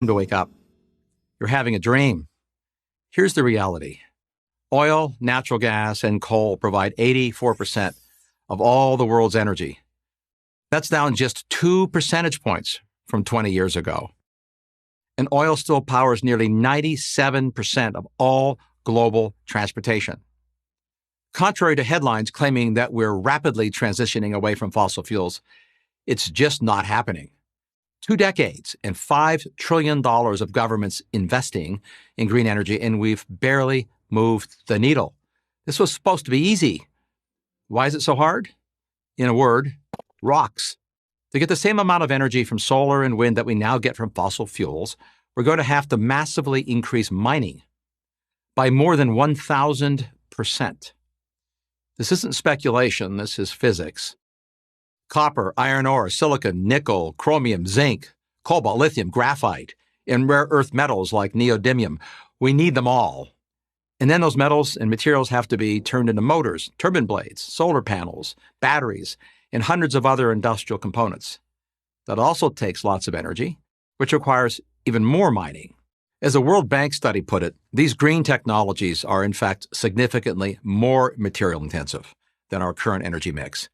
to wake up. You're having a dream. Here's the reality. Oil, natural gas, and coal provide 84% of all the world's energy. That's down just 2 percentage points from 20 years ago. And oil still powers nearly 97% of all global transportation. Contrary to headlines claiming that we're rapidly transitioning away from fossil fuels, it's just not happening. 2 decades and $5 trillion of governments investing in green energy, and we've barely moved the needle. This was supposed to be easy. Why is it so hard? In a word, rocks. To get the same amount of energy from solar and wind that we now get from fossil fuels, we're going to have to massively increase mining by more than 1,000%. This isn't speculation, this is physics. Copper, iron ore, silicon, nickel, chromium, zinc, cobalt, lithium, graphite, and rare earth metals like neodymium. We need them all. And then those metals and materials have to be turned into motors, turbine blades, solar panels, batteries, and hundreds of other industrial components. That also takes lots of energy, which requires even more mining. As the World Bank study put it, these green technologies are in fact significantly more material intensive than our current energy mix.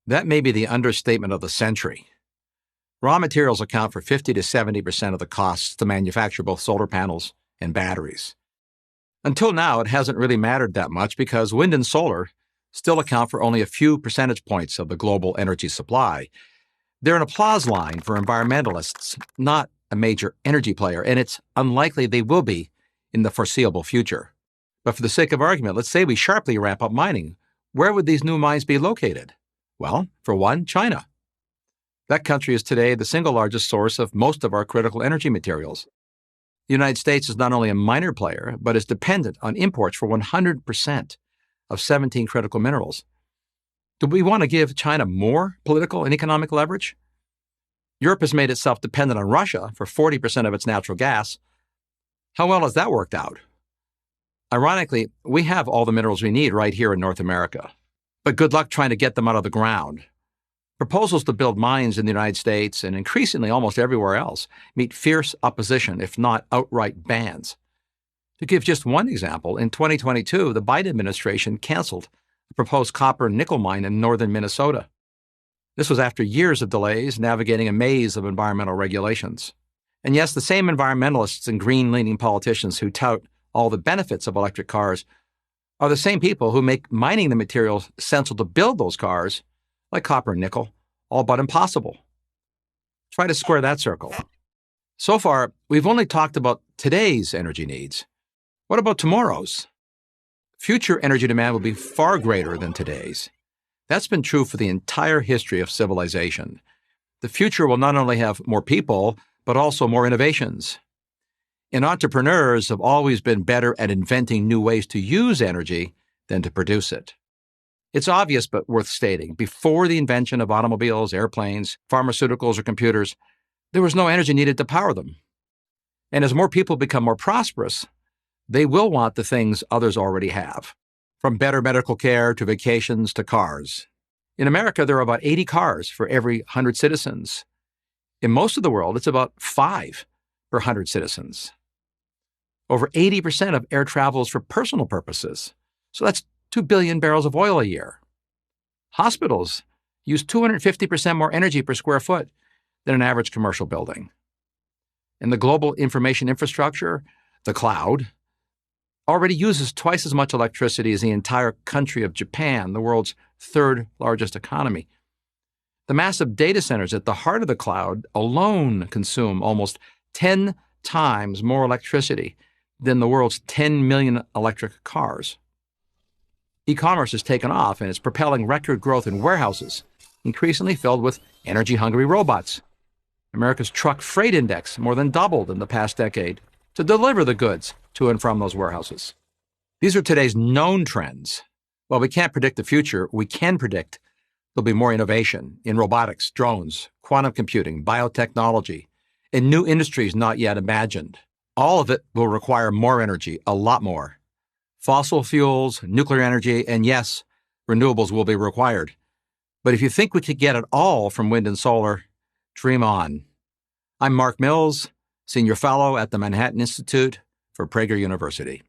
That may be the understatement of the century. Raw materials account for 50 to 70% of the costs to manufacture both solar panels and batteries. Until now, it hasn't really mattered that much because wind and solar still account for only a few percentage points of the global energy supply. They're an applause line for environmentalists, not a major energy player, and it's unlikely they will be in the foreseeable future. But for the sake of argument, let's say we sharply ramp up mining. Where would these new mines be located? Well, for one, China. That country is today the single largest source of most of our critical energy materials. The United States is not only a minor player, but is dependent on imports for 100% of 17 critical minerals. Do we want to give China more political and economic leverage? Europe has made itself dependent on Russia for 40% of its natural gas. How well has that worked out? Ironically, we have all the minerals we need right here in North America. But good luck trying to get them out of the ground. Proposals to build mines in the United States and increasingly almost everywhere else meet fierce opposition, if not outright bans. To give just one example, in 2022, the Biden administration canceled a proposed copper and nickel mine in northern Minnesota. This was after years of delays navigating a maze of environmental regulations. And yes, the same environmentalists and green-leaning politicians who tout all the benefits of electric cars are the same people who make mining the materials essential to build those cars, like copper and nickel, all but impossible. Try to square that circle. So far, we've only talked about today's energy needs. What about tomorrow's? Future energy demand will be far greater than today's. That's been true for the entire history of civilization. The future will not only have more people, but also more innovations. And entrepreneurs have always been better at inventing new ways to use energy than to produce it. It's obvious but worth stating, before the invention of automobiles, airplanes, pharmaceuticals, or computers, there was no energy needed to power them. And as more people become more prosperous, they will want the things others already have, from better medical care to vacations to cars. In America, there are about 80 cars for every 100 citizens. In most of the world, it's about 5 per 100 citizens. Over 80% of air travel is for personal purposes, so that's 2 billion barrels of oil a year. Hospitals use 250% more energy per square foot than an average commercial building. And the global information infrastructure, the cloud, already uses twice as much electricity as the entire country of Japan, the world's third largest economy. The massive data centers at the heart of the cloud alone consume almost 10 times more electricity than the world's 10 million electric cars. E-commerce has taken off and is propelling record growth in warehouses, increasingly filled with energy-hungry robots. America's truck freight index more than doubled in the past decade to deliver the goods to and from those warehouses. These are today's known trends. While we can't predict the future, we can predict there'll be more innovation in robotics, drones, quantum computing, biotechnology, and new industries not yet imagined. All of it will require more energy, a lot more. Fossil fuels, nuclear energy, and yes, renewables will be required. But if you think we could get it all from wind and solar, dream on. I'm Mark Mills, Senior Fellow at the Manhattan Institute for Prager University.